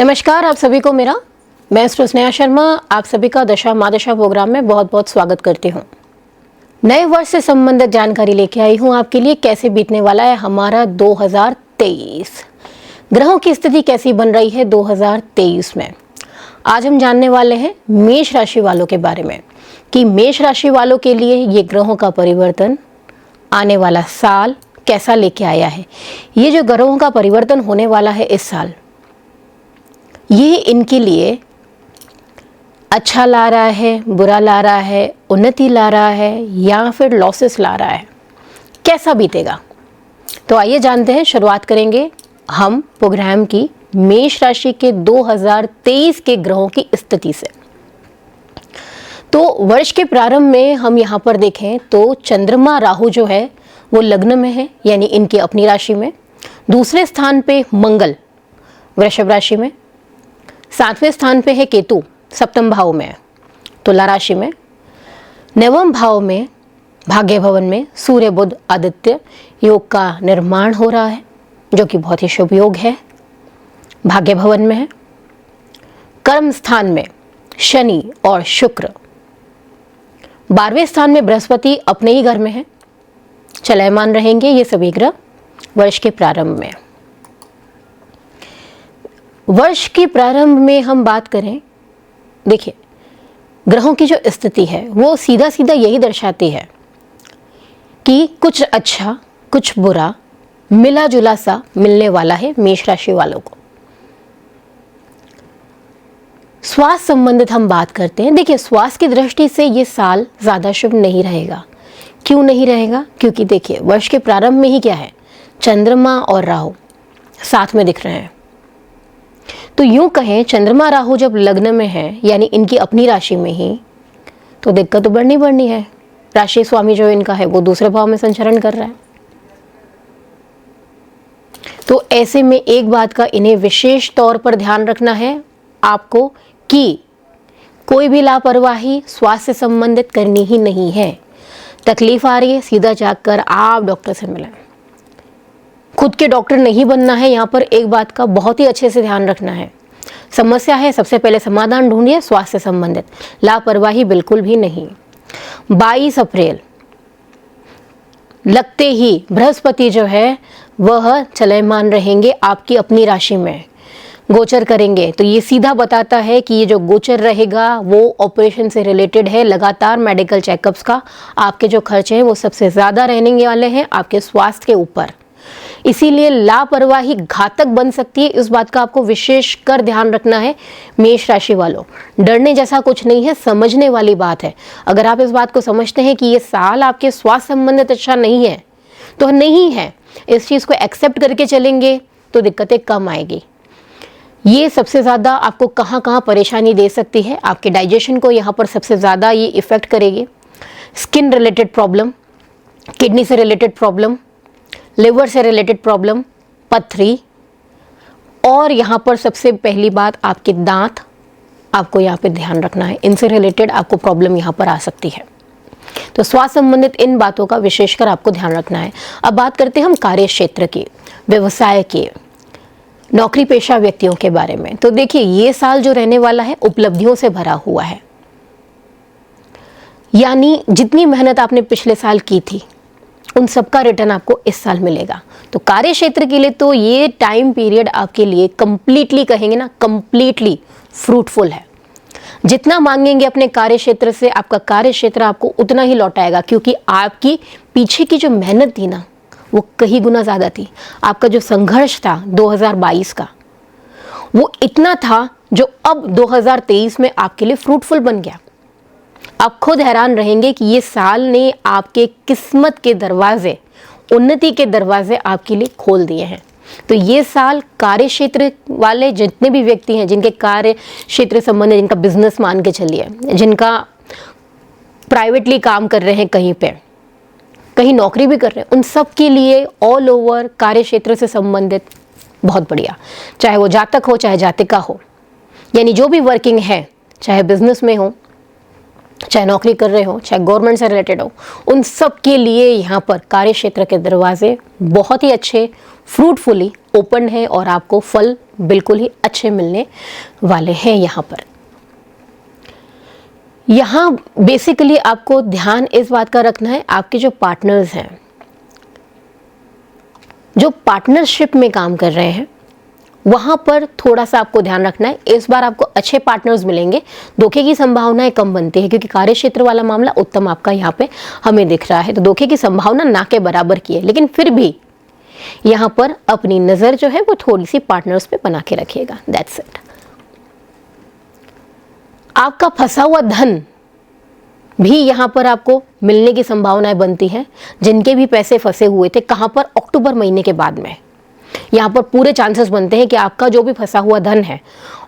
नमस्कार आप सभी को मेरा, मैं स्नेहा शर्मा आप सभी का दशा माँ दशा प्रोग्राम में बहुत बहुत स्वागत करती हूँ। नए वर्ष से संबंधित जानकारी लेके आई हूँ आपके लिए। कैसे बीतने वाला है हमारा 2023, ग्रहों की स्थिति कैसी बन रही है 2023 में। आज हम जानने वाले हैं मेष राशि वालों के बारे में कि मेष राशि वालों के लिए ये ग्रहों का परिवर्तन आने वाला साल कैसा लेके आया है। ये जो ग्रहों का परिवर्तन होने वाला है इस साल, ये इनके लिए अच्छा ला रहा है, बुरा ला रहा है, उन्नति ला रहा है या फिर लॉसेस ला रहा है, कैसा बीतेगा। तो आइए जानते हैं। शुरुआत करेंगे हम प्रोग्राम की मेष राशि के 2023 के ग्रहों की स्थिति से। तो वर्ष के प्रारंभ में हम यहाँ पर देखें तो चंद्रमा राहु जो है वो लग्न में है, यानी इनकी अपनी राशि में। दूसरे स्थान पे मंगल वृषभ राशि में। 7वें स्थान पे है केतु सप्तम भाव में तुला राशि में। 9वें भाव में भाग्य भवन में सूर्य बुध आदित्य योग का निर्माण हो रहा है, जो कि बहुत ही शुभ योग है, भाग्य भवन में है। कर्म स्थान में शनि और शुक्र। 12वें स्थान में बृहस्पति अपने ही घर में है, चलायमान रहेंगे ये सभी ग्रह वर्ष के प्रारंभ में। वर्ष के प्रारंभ में हम बात करें, देखिए ग्रहों की जो स्थिति है वो सीधा सीधा यही दर्शाती है कि कुछ अच्छा कुछ बुरा मिला जुला सा मिलने वाला है मेष राशि वालों को। स्वास्थ्य संबंधित हम बात करते हैं। देखिए स्वास्थ्य की दृष्टि से ये साल ज़्यादा शुभ नहीं रहेगा। क्यों नहीं रहेगा? क्योंकि देखिए वर्ष के प्रारंभ में ही क्या है, चंद्रमा और राहु साथ में दिख रहे हैं। तो यूं कहें चंद्रमा राहु जब लग्न में है, यानी इनकी अपनी राशि में ही, तो दिक्कत तो बढ़नी है। राशि स्वामी जो इनका है वो दूसरे भाव में संचरण कर रहा है। तो ऐसे में एक बात का इन्हें विशेष तौर पर ध्यान रखना है आपको कि कोई भी लापरवाही स्वास्थ्य से संबंधित करनी ही नहीं है। तकलीफ आ रही है, सीधा जाकर आप डॉक्टर से मिलें। खुद के डॉक्टर नहीं बनना है। यहाँ पर एक बात का बहुत ही अच्छे से ध्यान रखना है। समस्या है, सबसे पहले समाधान ढूंढिए स्वास्थ्य से संबंधित, लापरवाही बिल्कुल भी नहीं। 22 अप्रैल लगते ही बृहस्पति जो है वह चलायमान रहेंगे आपकी अपनी राशि में, गोचर करेंगे। तो ये सीधा बताता है कि ये जो गोचर रहेगा वो ऑपरेशन से रिलेटेड है। लगातार मेडिकल चेकअप्स का आपके जो खर्चे हैं वो सबसे ज़्यादा रहने वाले हैं आपके स्वास्थ्य के ऊपर। इसीलिए लापरवाही घातक बन सकती है, इस बात का आपको विशेष कर ध्यान रखना है मेष राशि वालों। डरने जैसा कुछ नहीं है, समझने वाली बात है। अगर आप इस बात को समझते हैं कि ये साल आपके स्वास्थ्य संबंधित अच्छा नहीं है तो नहीं है, इस चीज़ को एक्सेप्ट करके चलेंगे तो दिक्कतें कम आएगी। ये सबसे ज़्यादा आपको कहाँ कहाँ परेशानी दे सकती है, आपके डाइजेशन को यहाँ पर सबसे ज़्यादा ये इफ़ेक्ट करेगी। स्किन रिलेटेड प्रॉब्लम, किडनी से रिलेटेड प्रॉब्लम, लिवर से रिलेटेड प्रॉब्लम, पथरी, और यहाँ पर सबसे पहली बात आपके दांत, आपको यहाँ पे ध्यान रखना है। इनसे रिलेटेड आपको प्रॉब्लम यहाँ पर आ सकती है। तो स्वास्थ्य संबंधित इन बातों का विशेषकर आपको ध्यान रखना है। अब बात करते हैं हम कार्य क्षेत्र की, व्यवसाय की, नौकरी पेशा व्यक्तियों के बारे में। तो देखिए ये साल जो रहने वाला है उपलब्धियों से भरा हुआ है, यानी जितनी मेहनत आपने पिछले साल की थी उन सबका रिटर्न आपको इस साल मिलेगा। तो कार्य क्षेत्र के लिए तो ये टाइम पीरियड आपके लिए कंप्लीटली कहेंगे ना, कंप्लीटली फ्रूटफुल है। जितना मांगेंगे अपने कार्य क्षेत्र से, आपका कार्य क्षेत्र आपको उतना ही लौटाएगा, क्योंकि आपकी पीछे की जो मेहनत थी ना वो कहीं गुना ज़्यादा थी। आपका जो संघर्ष था 2022 का वो इतना था जो अब 2023 में आपके लिए फ्रूटफुल बन गया। आप खुद हैरान रहेंगे कि ये साल ने आपके किस्मत के दरवाजे, उन्नति के दरवाजे आपके लिए खोल दिए हैं। तो ये साल कार्य क्षेत्र वाले जितने भी व्यक्ति हैं, जिनके कार्य क्षेत्र संबंधित, जिनका बिजनेस मान के चलिए, जिनका प्राइवेटली काम कर रहे हैं, कहीं पे कहीं नौकरी भी कर रहे हैं, उन सब के लिए ऑल ओवर कार्य क्षेत्र से संबंधित बहुत बढ़िया। चाहे वो जातक हो चाहे जातिका हो, यानी जो भी वर्किंग है, चाहे बिजनेस में हो, चाहे नौकरी कर रहे हो, चाहे गवर्नमेंट से रिलेटेड हो, उन सब के लिए यहाँ पर कार्य क्षेत्र के दरवाजे बहुत ही अच्छे फ्रूटफुली ओपन है और आपको फल बिल्कुल ही अच्छे मिलने वाले हैं। यहाँ बेसिकली आपको ध्यान इस बात का रखना है, आपके जो पार्टनर्स हैं, जो पार्टनरशिप में काम कर रहे हैं, वहां पर थोड़ा सा आपको ध्यान रखना है। इस बार आपको अच्छे पार्टनर्स मिलेंगे, धोखे की संभावनाएं कम बनती है क्योंकि कार्य क्षेत्र वाला मामला उत्तम आपका यहाँ पे हमें दिख रहा है, तो धोखे की संभावना ना के बराबर की है। लेकिन फिर भी यहाँ पर अपनी नजर जो है वो थोड़ी सी पार्टनर्स पे बना के रखिएगा। That's it. आपका फंसा हुआ धन भी यहाँ पर आपको मिलने की संभावनाएं बनती हैं। जिनके भी पैसे फंसे हुए थे, कहाँ पर, अक्टूबर महीने के बाद में यहाँ पर पूरे चांसेस बनते हैं कि आपका जो भी फंसा हुआ धन है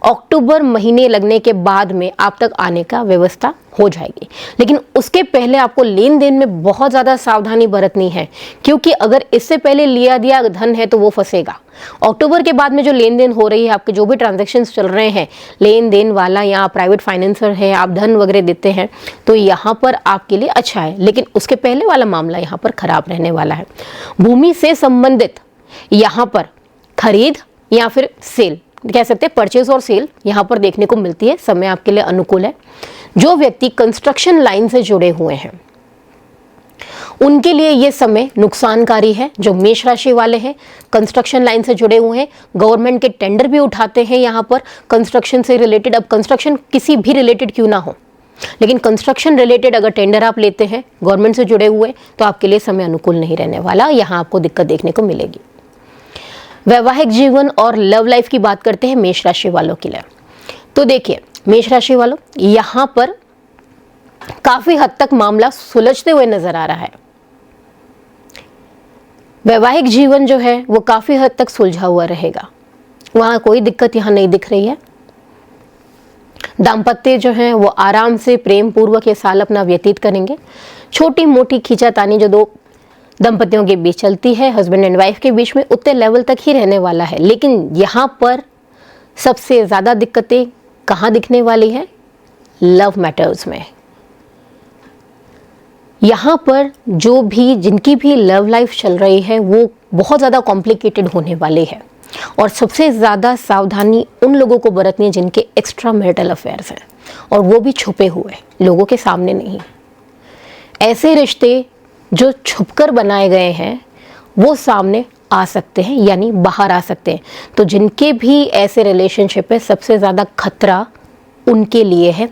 अक्टूबर महीने लगने के बाद में आप तक आने का व्यवस्था हो जाएगी। लेकिन उसके पहले आपको लेन देन में बहुत ज़्यादा सावधानी बरतनी है, क्योंकि अगर इससे पहले लिया दिया धन है तो वो फंसेगा। अक्टूबर के बाद में जो लेन देन हो रही है, आपके जो भी ट्रांजैक्शंस चल रहे हैं, लेन देन वाला या प्राइवेट फाइनेंसर है, आप धन वगैरह देते हैं, तो यहाँ पर आपके लिए अच्छा है। लेकिन उसके पहले वाला मामला यहाँ पर खराब रहने वाला है। भूमि से संबंधित यहाँ पर खरीद या फिर सेल कह सकते हैं, परचेज और सेल यहाँ पर देखने को मिलती है। समय आपके लिए अनुकूल है। जो व्यक्ति कंस्ट्रक्शन लाइन से जुड़े हुए हैं उनके लिए ये समय नुकसानकारी है। जो मेष राशि वाले हैं, कंस्ट्रक्शन लाइन से जुड़े हुए हैं, गवर्नमेंट के टेंडर भी उठाते हैं यहाँ पर कंस्ट्रक्शन से रिलेटेड। अब कंस्ट्रक्शन किसी भी रिलेटेड क्यों ना हो, लेकिन कंस्ट्रक्शन रिलेटेड अगर टेंडर आप लेते हैं गवर्नमेंट से जुड़े हुए, तो आपके लिए समय अनुकूल नहीं रहने वाला। यहाँ आपको दिक्कत देखने को मिलेगी। वैवाहिक जीवन और लव लाइफ की बात करते हैं मेष राशि वालों के लिए। तो देखिए मेष राशि वालों, यहाँ पर काफी हद तक मामला सुलझते हुए नजर आ रहा है। वैवाहिक जीवन जो है वो काफी हद तक सुलझा हुआ रहेगा, वहां कोई दिक्कत यहाँ नहीं दिख रही है। दाम्पत्य जो है वो आराम से प्रेम पूर्वक ये साल अपना व्यतीत करेंगे। छोटी मोटी खींचातानी जो दो दंपतियों के बीच चलती है, हस्बैंड एंड वाइफ के बीच में, उतने लेवल तक ही रहने वाला है। लेकिन यहाँ पर सबसे ज़्यादा दिक्कतें कहाँ दिखने वाली है? लव मैटर्स में। यहाँ पर जो भी जिनकी भी लव लाइफ चल रही है वो बहुत ज़्यादा कॉम्प्लिकेटेड होने वाली है। और सबसे ज़्यादा सावधानी उन लोगों को बरतनी है जिनके एक्स्ट्रा मैरिटल अफेयर्स हैं, और वो भी छुपे हुए, लोगों के सामने नहीं। ऐसे रिश्ते जो छुपकर बनाए गए हैं वो सामने आ सकते हैं, यानी बाहर आ सकते हैं। तो जिनके भी ऐसे रिलेशनशिप है, सबसे ज़्यादा खतरा उनके लिए है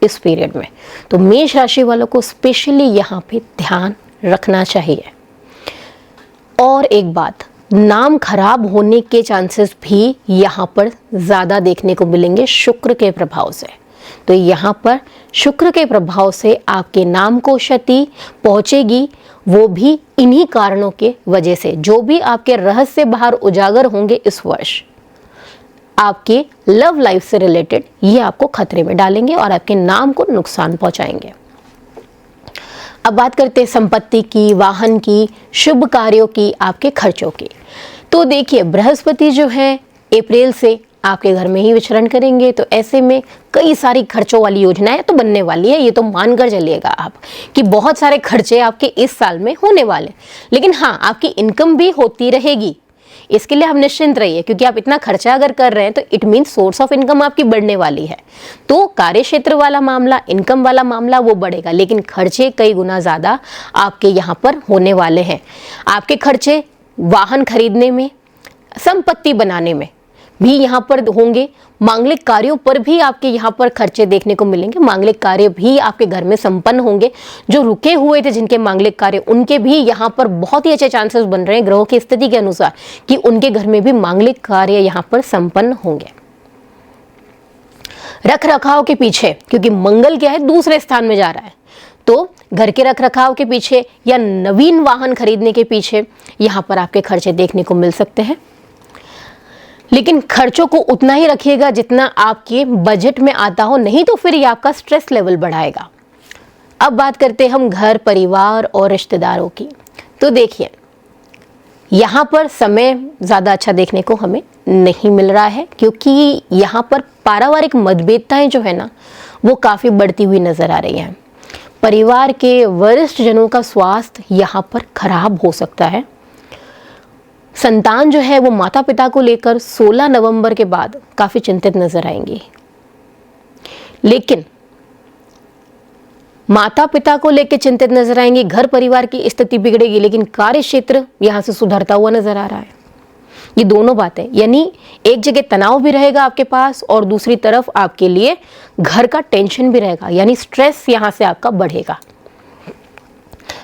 इस पीरियड में। तो मेष राशि वालों को स्पेशली यहाँ पे ध्यान रखना चाहिए। और एक बात, नाम खराब होने के चांसेस भी यहाँ पर ज़्यादा देखने को मिलेंगे शुक्र के प्रभाव से। तो यहाँ पर शुक्र के प्रभाव से आपके नाम को क्षति पहुँचेगी, वो भी इन्हीं कारणों के वजह से। जो भी आपके रहस्य बाहर उजागर होंगे इस वर्ष, आपके लव लाइफ से रिलेटेड, ये आपको खतरे में डालेंगे और आपके नाम को नुकसान पहुंचाएंगे। अब बात करते हैं संपत्ति की, वाहन की, शुभ कार्यों की, आपके खर्चों की। तो देखिए बृहस्पति जो है अप्रैल से आपके घर में ही विचरण करेंगे, तो ऐसे में कई सारी खर्चों वाली योजनाएं तो बनने वाली है। ये तो मानकर चलिएगा आप कि बहुत सारे खर्चे आपके इस साल में होने वाले। लेकिन हाँ, आपकी इनकम भी होती रहेगी, इसके लिए हम निश्चिंत रहिए, क्योंकि आप इतना खर्चा अगर कर रहे हैं तो it mean source of income आपकी बढ़ने वाली है। तो कार्य क्षेत्र वाला मामला, इनकम वाला मामला वो बढ़ेगा, लेकिन खर्चे कई गुना ज़्यादा आपके यहाँ पर होने वाले हैं। आपके खर्चे वाहन खरीदने में, संपत्ति बनाने में भी यहाँ पर होंगे। मांगलिक कार्यों पर भी आपके यहाँ पर खर्चे देखने को मिलेंगे। मांगलिक कार्य भी आपके घर में संपन्न होंगे। जो रुके हुए थे जिनके मांगलिक कार्य, उनके भी यहाँ पर बहुत ही अच्छे चांसेस बन रहे हैं ग्रहों की स्थिति के अनुसार कि उनके घर में भी मांगलिक कार्य यहाँ पर संपन्न होंगे। रख रखाव के पीछे, क्योंकि मंगल क्या है, दूसरे स्थान में जा रहा है, तो घर के रख रखाव के पीछे या नवीन वाहन खरीदने के पीछे यहाँ पर आपके खर्चे देखने को मिल सकते हैं। लेकिन खर्चों को उतना ही रखिएगा जितना आपके बजट में आता हो, नहीं तो फिर ये आपका स्ट्रेस लेवल बढ़ाएगा। अब बात करते हैं हम घर, परिवार और रिश्तेदारों की। तो देखिए यहाँ पर समय ज़्यादा अच्छा देखने को हमें नहीं मिल रहा है, क्योंकि यहाँ पर पारिवारिक मतभेदताएं जो है ना वो काफ़ी बढ़ती हुई नज़र आ रही हैं। परिवार के वरिष्ठ जनों का स्वास्थ्य यहाँ पर खराब हो सकता है। संतान जो है वो माता पिता को लेकर 16 नवंबर के बाद काफी चिंतित नजर आएंगी। लेकिन माता पिता को लेकर चिंतित नजर आएंगे, घर परिवार की स्थिति बिगड़ेगी, लेकिन कार्य क्षेत्र यहां से सुधरता हुआ नजर आ रहा है। ये दोनों बातें, यानी एक जगह तनाव भी रहेगा आपके पास और दूसरी तरफ आपके लिए घर का टेंशन भी रहेगा, यानी स्ट्रेस यहां से आपका बढ़ेगा।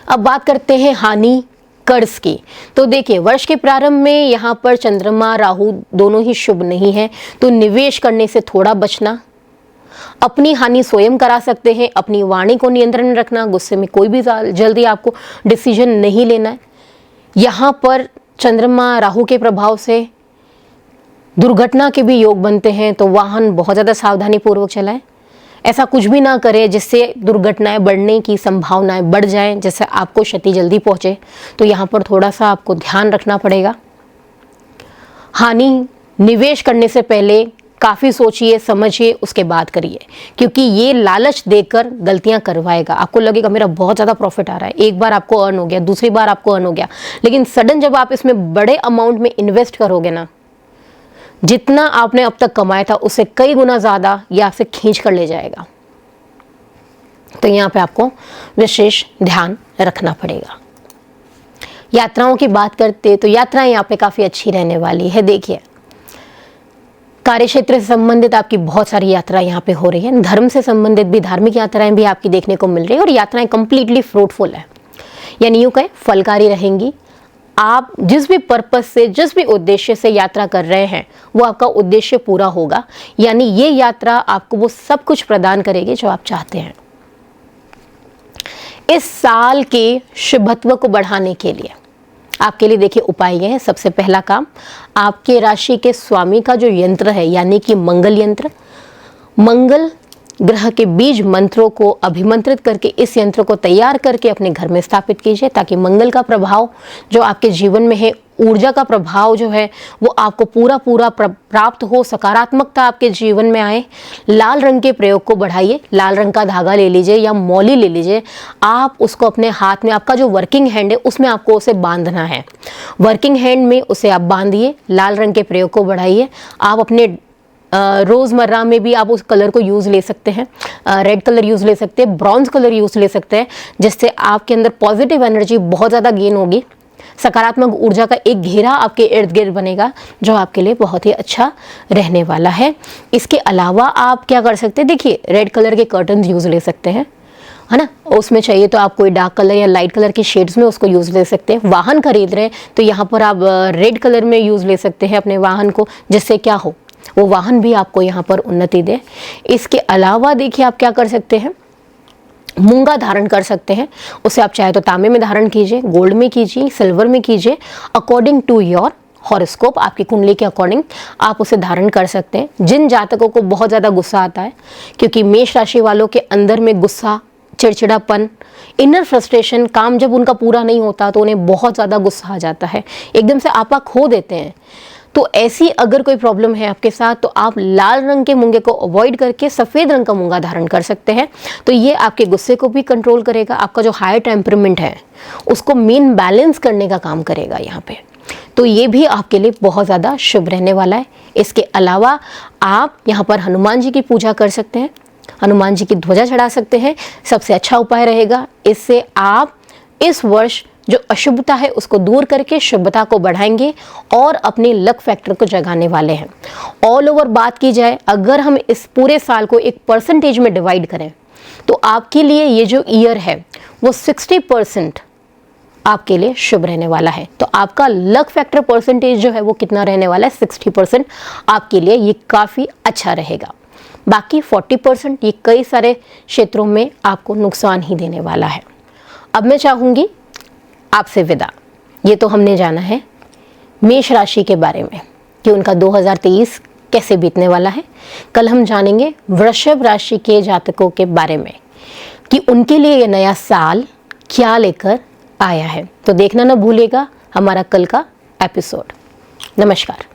अब बात करते हैं हानि कर्ज की। तो देखिए, वर्ष के प्रारंभ में यहाँ पर चंद्रमा राहु दोनों ही शुभ नहीं है, तो निवेश करने से थोड़ा बचना। अपनी हानि स्वयं करा सकते हैं। अपनी वाणी को नियंत्रण में रखना, गुस्से में कोई भी जल्दी आपको डिसीजन नहीं लेना है। यहाँ पर चंद्रमा राहु के प्रभाव से दुर्घटना के भी योग बनते हैं, तो वाहन बहुत ज़्यादा सावधानी पूर्वक चलाएं। ऐसा कुछ भी ना करें जिससे दुर्घटनाएं बढ़ने की संभावनाएं बढ़ जाएं, जिससे आपको क्षति जल्दी पहुंचे। तो यहाँ पर थोड़ा सा आपको ध्यान रखना पड़ेगा। हानि निवेश करने से पहले काफ़ी सोचिए समझिए, उसके बाद करिए, क्योंकि ये लालच देकर गलतियां करवाएगा। आपको लगेगा मेरा बहुत ज़्यादा प्रॉफिट आ रहा है, एक बार आपको अर्न हो गया, दूसरी बार आपको अर्न हो गया, लेकिन सडन जब आप इसमें बड़े अमाउंट में इन्वेस्ट करोगे ना, जितना आपने अब तक कमाया था उससे कई गुना ज़्यादा ये आपसे खींच कर ले जाएगा। तो यहाँ पे आपको विशेष ध्यान रखना पड़ेगा। यात्राओं की बात करते तो यात्राएं यहाँ पे काफ़ी अच्छी रहने वाली है। देखिए, कार्य क्षेत्र से संबंधित आपकी बहुत सारी यात्रा यहाँ पे हो रही है। धर्म से संबंधित भी धार्मिक यात्राएं भी आपकी देखने को मिल रही है, और यात्राएं कंप्लीटली फ्रूटफुल है, यानी यूँ कहें फलकारी रहेंगी। आप जिस भी पर्पस से, जिस भी उद्देश्य से यात्रा कर रहे हैं, वो आपका उद्देश्य पूरा होगा, यानी ये यात्रा आपको वो सब कुछ प्रदान करेगी जो आप चाहते हैं। इस साल के शुभत्व को बढ़ाने के लिए आपके लिए देखिए उपाय ये है। सबसे पहला काम, आपके राशि के स्वामी का जो यंत्र है, यानी कि मंगल यंत्र, मंगल ग्रह के बीज मंत्रों को अभिमंत्रित करके इस यंत्र को तैयार करके अपने घर में स्थापित कीजिए, ताकि मंगल का प्रभाव जो आपके जीवन में है, ऊर्जा का प्रभाव जो है वो आपको पूरा प्राप्त हो, सकारात्मकता आपके जीवन में आए। लाल रंग के प्रयोग को बढ़ाइए। लाल रंग का धागा ले लीजिए या मौली ले लीजिए, आप उसको अपने हाथ में, आपका जो वर्किंग हैंड है उसमें आपको उसे बांधना है। वर्किंग हैंड में उसे आप बांधिए, लाल रंग के प्रयोग को बढ़ाइए। आप अपने रोज़मर्रा में भी आप उस कलर को यूज़ ले सकते हैं, रेड कलर यूज़ ले सकते हैं, ब्रॉन्ज कलर यूज़ ले सकते हैं, जिससे आपके अंदर पॉजिटिव एनर्जी बहुत ज़्यादा गेन होगी। सकारात्मक ऊर्जा का एक घेरा आपके इर्द गिर्द बनेगा, जो आपके लिए बहुत ही अच्छा रहने वाला है। इसके अलावा आप क्या कर सकते हैं, देखिए रेड कलर के कर्टन्स यूज़ ले सकते हैं, है ना। उसमें चाहिए तो आप कोई डार्क कलर या लाइट कलर के शेड्स में उसको यूज़ ले सकते हैं। वाहन खरीद रहे हैं तो यहाँ पर आप रेड कलर में यूज़ ले सकते हैं अपने वाहन को, जिससे क्या हो, वो वाहन भी आपको यहाँ पर उन्नति दे। इसके अलावा देखिए आप क्या कर सकते हैं, मूंगा धारण कर सकते हैं। उसे आप चाहे तो तांबे में धारण कीजिए, गोल्ड में कीजिए, सिल्वर में कीजिए, अकॉर्डिंग टू योर हॉरोस्कोप, आपकी कुंडली के अकॉर्डिंग आप उसे धारण कर सकते हैं। जिन जातकों को बहुत ज़्यादा गुस्सा आता है, क्योंकि मेष राशि वालों के अंदर में गुस्सा, चिड़चिड़ापन, इनर फ्रस्ट्रेशन, काम जब उनका पूरा नहीं होता तो उन्हें बहुत ज़्यादा गुस्सा आ जाता है, एकदम से आपा खो देते हैं। तो ऐसी अगर कोई प्रॉब्लम है आपके साथ, तो आप लाल रंग के मूंगे को अवॉइड करके सफ़ेद रंग का मूंगा धारण कर सकते हैं। तो ये आपके गुस्से को भी कंट्रोल करेगा, आपका जो हाई टेम्परामेंट है उसको मेन बैलेंस करने का काम करेगा यहाँ पे। तो ये भी आपके लिए बहुत ज़्यादा शुभ रहने वाला है। इसके अलावा आप यहाँ पर हनुमान जी की पूजा कर सकते हैं, हनुमान जी की ध्वजा चढ़ा सकते हैं, सबसे अच्छा उपाय रहेगा। इससे आप इस वर्ष जो अशुभता है उसको दूर करके शुभता को बढ़ाएंगे और अपने लक फैक्टर को जगाने वाले हैं। ऑल ओवर बात की जाए, अगर हम इस पूरे साल को एक परसेंटेज में डिवाइड करें, तो आपके लिए ये जो ईयर है वो 60% आपके लिए शुभ रहने वाला है। तो आपका लक फैक्टर परसेंटेज जो है वो कितना रहने वाला है, 60% आपके लिए ये काफ़ी अच्छा रहेगा। बाकी 40% ये कई सारे क्षेत्रों में आपको नुकसान ही देने वाला है। अब मैं चाहूँगी आपसे विदा। ये तो हमने जाना है मेष राशि के बारे में कि उनका 2023 कैसे बीतने वाला है। कल हम जानेंगे वृषभ राशि के जातकों के बारे में कि उनके लिए ये नया साल क्या लेकर आया है। तो देखना ना भूलिएगा हमारा कल का एपिसोड। नमस्कार।